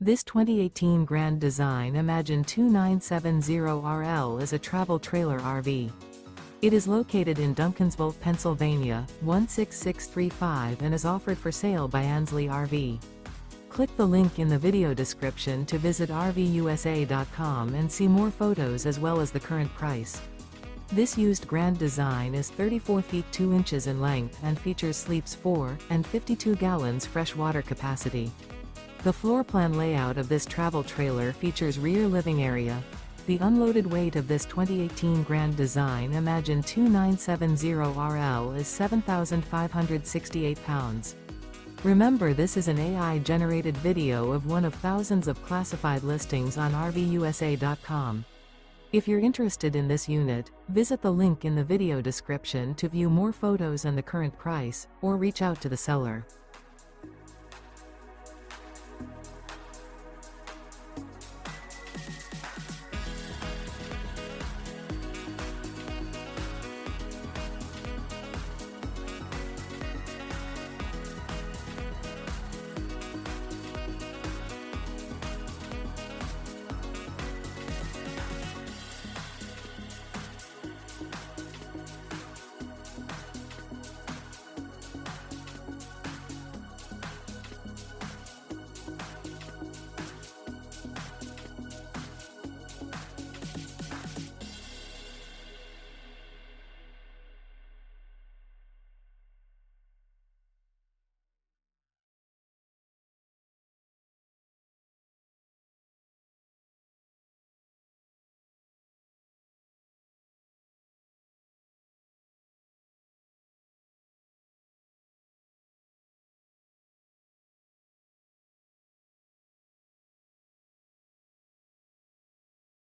This 2018 Grand Design Imagine 2970RL is a travel trailer RV. It is located in Duncansville, Pennsylvania, 16635 and is offered for sale by Ansley RV. Click the link in the video description to visit RVUSA.com and see more photos as well as the current price. This used Grand Design is 34 feet 2 inches in length and features sleeps 4 and 52 gallons fresh water capacity. The floor plan layout of this travel trailer features rear living area. The unloaded weight of this 2018 Grand Design Imagine 2970RL is 7,568 pounds. Remember, this is an AI-generated video of one of thousands of classified listings on RVUSA.com. If you're interested in this unit, visit the link in the video description to view more photos and the current price, or reach out to the seller.